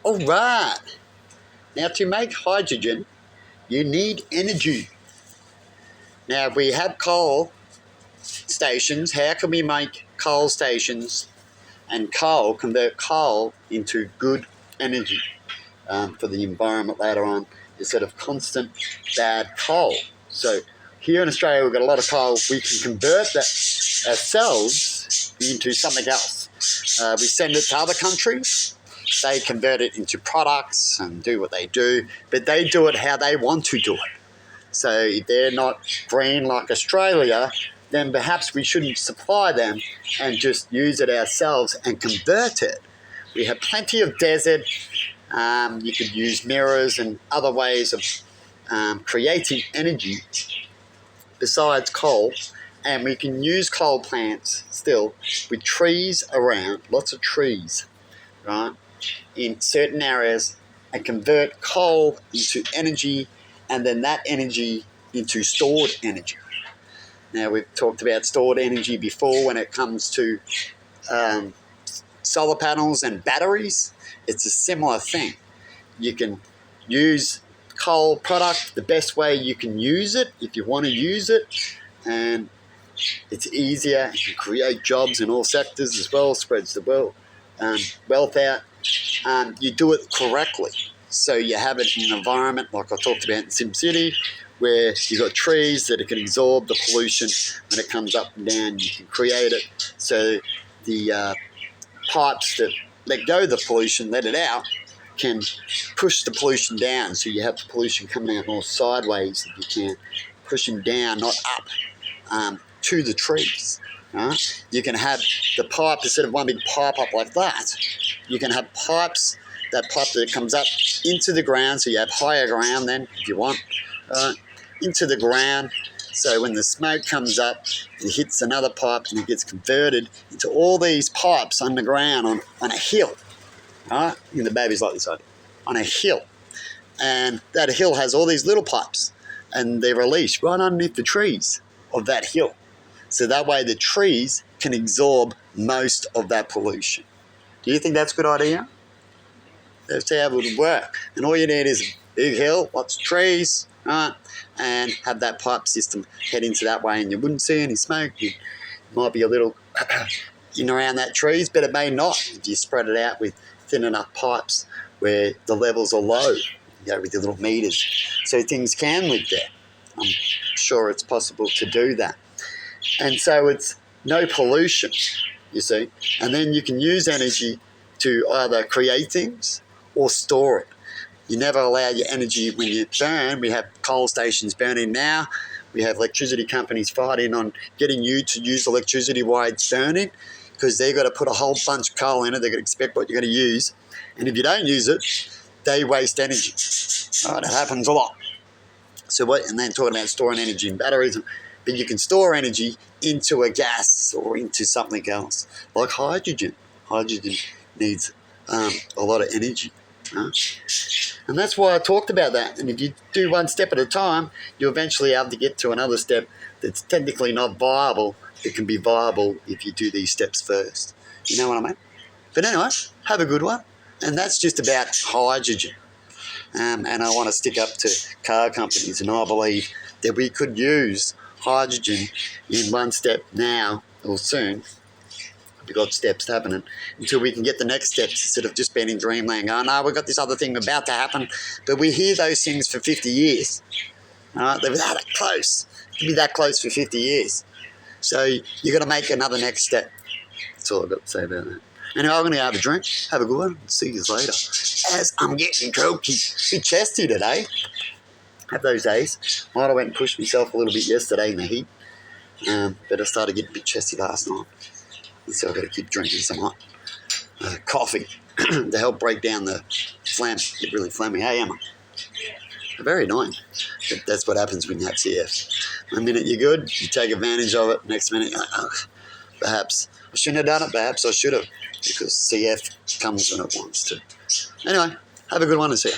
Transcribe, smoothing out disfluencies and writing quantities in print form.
All right. Now, to make hydrogen, you need energy. Now, if we have coal stations, how can we make coal stations and convert coal into good energy for the environment later on, instead of constant bad coal? So here in Australia, we've got a lot of coal. We can convert that ourselves into something else. We send it to other countries. They convert it into products and do what they do, but they do it how they want to do it. So if they're not green like Australia, then perhaps we shouldn't supply them and just use it ourselves and convert it. We have plenty of desert. You could use mirrors and other ways of creating energy besides coal. And we can use coal plants still with trees around, lots of trees, right, in certain areas, and convert coal into energy, and then that energy into stored energy. Now, we've talked about stored energy before when it comes to solar panels and batteries. It's a similar thing. You can use coal product the best way you can use it if you want to use it, and it's easier. You can create jobs in all sectors as well, spreads the wealth out. You do it correctly. So you have it in an environment like I talked about in SimCity, where you've got trees that can absorb the pollution when it comes up and down. You can create it so the pipes that let go of the pollution, let it out, can push the pollution down. So you have the pollution coming out more sideways if you can, pushing down, not up, to the trees. You can have the pipe, instead of one big pipe up like that, you can have pipes, that pipe that comes up into the ground, so you have higher ground then, if you want, into the ground. So when the smoke comes up, it hits another pipe and it gets converted into all these pipes underground on a hill. Right? And the baby's like this, on a hill. And that hill has all these little pipes, and they're released right underneath the trees of that hill. So that way the trees can absorb most of that pollution. Do you think that's a good idea? That's how it would work. And all you need is a big hill, lots of trees, right? And have that pipe system head into that way, and you wouldn't see any smoke. It might be a little in around that trees, but it may not if you spread it out with thin enough pipes where the levels are low, with your little meters. So things can live there. I'm sure it's possible to do that. And so it's no pollution, you see. And then you can use energy to either create things or store it. You never allow your energy when you burn. We have coal stations burning now. We have electricity companies fighting on getting you to use electricity while it's burning, because they've got to put a whole bunch of coal in it. They've got to expect what you're going to use. And if you don't use it, they waste energy. Right, it happens a lot. And then talking about storing energy in batteries, but you can store energy into a gas or into something else, like hydrogen. Hydrogen needs a lot of energy. And that's why I talked about that. And if you do one step at a time, you'll eventually have to get to another step that's technically not viable. It can be viable if you do these steps first. You know what I mean? But anyway, have a good one. And that's just about hydrogen. And I want to stick up to car companies, and I believe that we could use hydrogen in one step now or soon. We've got steps happening until we can get the next steps, instead of just being in dreamland going, no, we've got this other thing about to happen. But we hear those things for 50 years. All right? They're that close. It can be that close for 50 years. So you've got to make another next step. That's all I've got to say about that. Anyway, I'm going to have a drink. Have a good one. See you later. As I'm getting croaky. Bit chesty today. Have those days. Might have went and pushed myself a little bit yesterday in the heat. But I started getting a bit chesty last night. So I've got to keep drinking some hot coffee to help break down the phlegm. Get really phlegmy. Hey, Emma. Very annoying. But that's what happens when you have CF. One minute you're good, you take advantage of it. Next minute you're like, oh, perhaps I shouldn't have done it. Perhaps I should have, because CF comes when it wants to. Anyway, have a good one and see you.